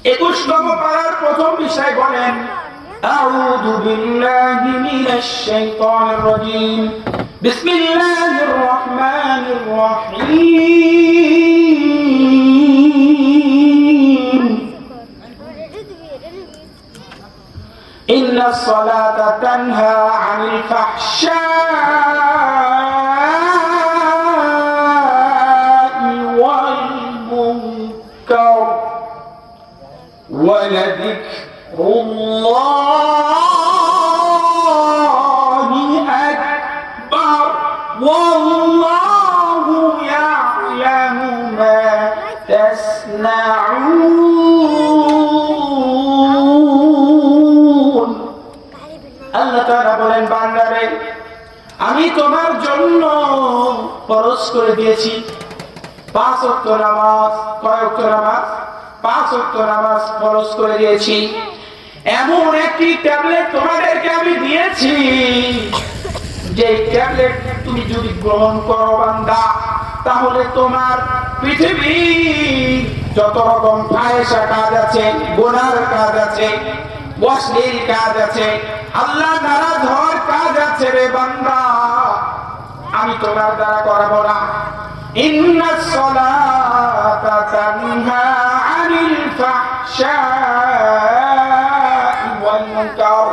21 পারার প্রথম বিষয় বলেন আউযু বিল্লাহি মিনাশ শাইতানির রাজীম বিসমিল্লাহির রহমানির রহিম ইন্নাস সালাতা তানহা আনিল ফাহশাই ওয়াল মুনকার ولذكر الله أكبر والله يعلم ما تصنعون আল্লাহ তাআলা বলেন বান্দারে আমি তোমার জন্য ফরজ করে দিয়েছি 5 ওয়াক্ত নামাজ। কয় ওয়াক্ত নামাজ? 5 ওয়াক্ত নামাজ ফরজ করে দিয়েছি। এমন একটি ট্যাবলেট তোমাদেরকে আমি দিয়েছি, যে ট্যাবলেট তুমি যদি গ্রহণ করো বান্দা, তাহলে তোমার পৃথিবী যত রকম ফাহিশা কাজ আছে, গুনার কাজ আছে, অশ্লীল কাজ আছে, আল্লাহ নারাজ হওয়ার কাজ আছে রে বান্দা, আমি তোমার দ্বারা করাবো না। ইন্নাস সালাতা তানহা আনিল ফাহশাই ওয়াল মুনকার,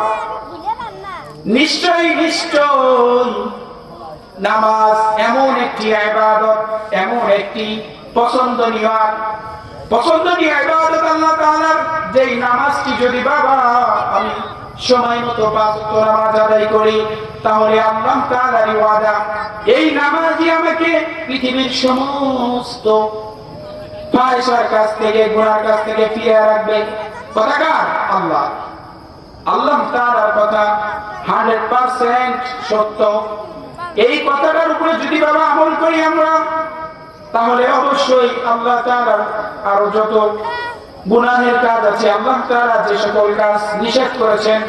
নিশ্চয় নামাজ এমন একটি ইবাদত, এমন একটি পছন্দনীয় ইবাদত আল্লাহ তাআলার, যেই নামাজটি যদি বাবা আমি সময় মতো 5 ওয়াক্ত নামাজ আদায় করি, তাহলে আল্লাহ তাআলার ওয়াদা এই নামাজই আমাকে পৃথিবীর সমস্ত ফাহিশার কাছ থেকে, গুনার কাছ থেকে ফিরিয়ে রাখবে। কথাকার আল্লাহ তাআলার কথা 100% সত্য। এই কথাটার উপরে যদি বাবা আমল করি আমরা, তাহলে অবশ্যই আল্লাহ তাআলার আরো যত গুনাহের কাজ আছে, আল্লাহ তাআলা যে সকল কাজ নিষেধ করেছেন,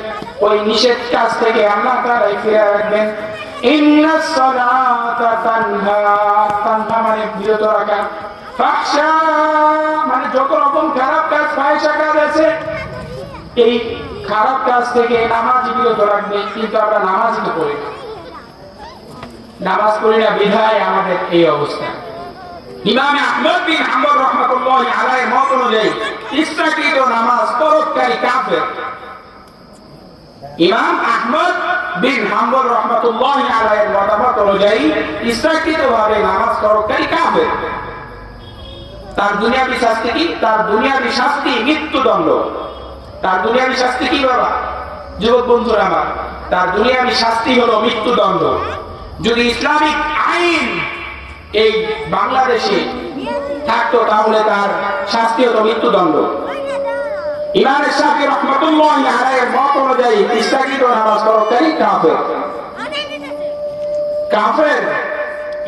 ওই নিষেধ কাজ থেকে আল্লাহ তাআলা ফিরিয়ে রাখবেন। ইন্নাস সালাতা তানহা মানে বিরত রাখা, ফাহশা মানে যত রকম খারাপ কাজ, ফাহিশা কাজ আছে, এই খারাপ কাজ থেকে নামাজ বিরত রাখবে। কিন্তু আমরা নামাজই তো করি না, নামাজ পড়ি না, বিধায় আমাদের এই অবস্থা। ইমাম আহমদ বিন হাম্বল রাহমাতুল্লাহি আলাইহির মত অনুযায়ী ইচ্ছাকৃত নামাজ পরোক্ষকারী কাফের। ইমাম আহমদ বিন হাম্বল রাহমাতুল্লাহি আলাইহির মতামত অনুযায়ী ইচ্ছাকৃতভাবে নামাজ পরোক্ষকারী কাফের। তার দুনিয়াবী শাস্তি কি? তার দুনিয়াবী শাস্তি মৃত্যুদণ্ড। তার দুনিয়াবী শাস্তি কি বাবা? যুবক বন্ধুরা আমার, তার দুনিয়াবী শাস্তি হলো মৃত্যুদণ্ড। যদি ইসলামিক আইন এই বাংলাদেশে থাকতো, তাহলে তার শাস্তি হতো মৃত্যুদণ্ড। ইমাম শাফিঈ রাহমাতুল্লাহি আলাইহির মত অনুযায়ী ইচ্ছাকৃত নামাজ পরোক্ষকারী কাফের।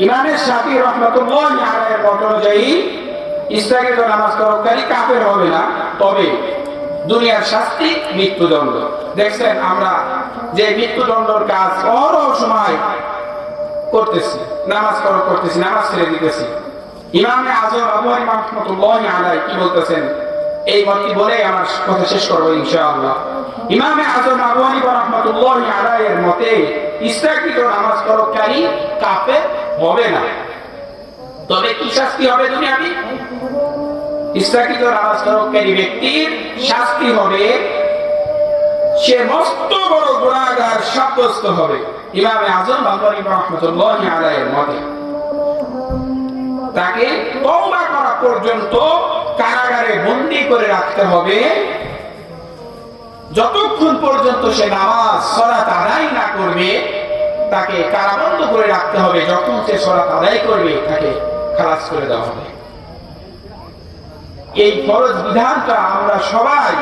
ইমাম শাফিঈ রাহমাতুল্লাহি আলাইহির মত অনুযায়ী ইচ্ছাকৃত নামাজ পরোক্ষকারী কাফের হবে না, তবে দুনিয়ার শাস্তি মৃত্যুদণ্ড। দেখছেন আমরা যে মৃত্যুদণ্ডের কাজ অনেক সময় করতেছি, নামাজ করতেছি, নামাজ ছেড়ে দিতেছি। ইমামে আজম আবু হানিফা রাহমাতুল্লাহি আলাইহি কি বলতেছেন, এই মতটি বলে আমার কথা শেষ করব ইনশাআল্লাহ। ইমামে আজম আবু হানিফা রাহমাতুল্লাহি আলাইহির মতে ইচ্ছাকৃত নামাজ পরোক্ষকারী কাফের হবে না, তবে কি শাস্তি হবে দুনিয়াবী? ইচ্ছাকৃত নামাজ পরোক্ষকারী ব্যক্তির শাস্তি হবে, সে মস্ত বড় গুনাহগার সাব্যস্ত হবে। ইমামে আজম আবু হানিফা রাহমাতুল্লাহি আলাইহির মতে তাকে তওবা করা পর্যন্ত কারাগারে বন্দী করে রাখতে হবে, যতক্ষণ পর্যন্ত সে নামাজ সালাত আদায় না করবে তাকে কারাবন্ধ করে রাখতে হবে। যখন সে সালাত আদায় করবে তাকে খালাস করে দেওয়া হবে। এই ফরজ বিধানটা আমরা সবাই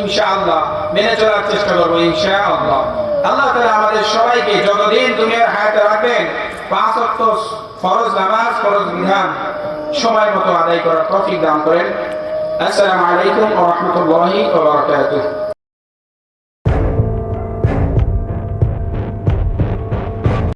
ইনশাআল্লাহ মেনে চলার চেষ্টা করবো ইনশাআল্লাহ। আল্লাহ তাআলা আমাদের সবাইকে যতদিন দুনিয়ার হায়াতে রাখবেন 5 ওয়াক্ত ফরজ নামাজ, ফরজ বিধান সময় মতো আদায় করার তৌফিক দান করেন। আসসালামু আলাইকুম ওয়া রাহমাতুল্লাহি ওয়া বারাকাতুহু।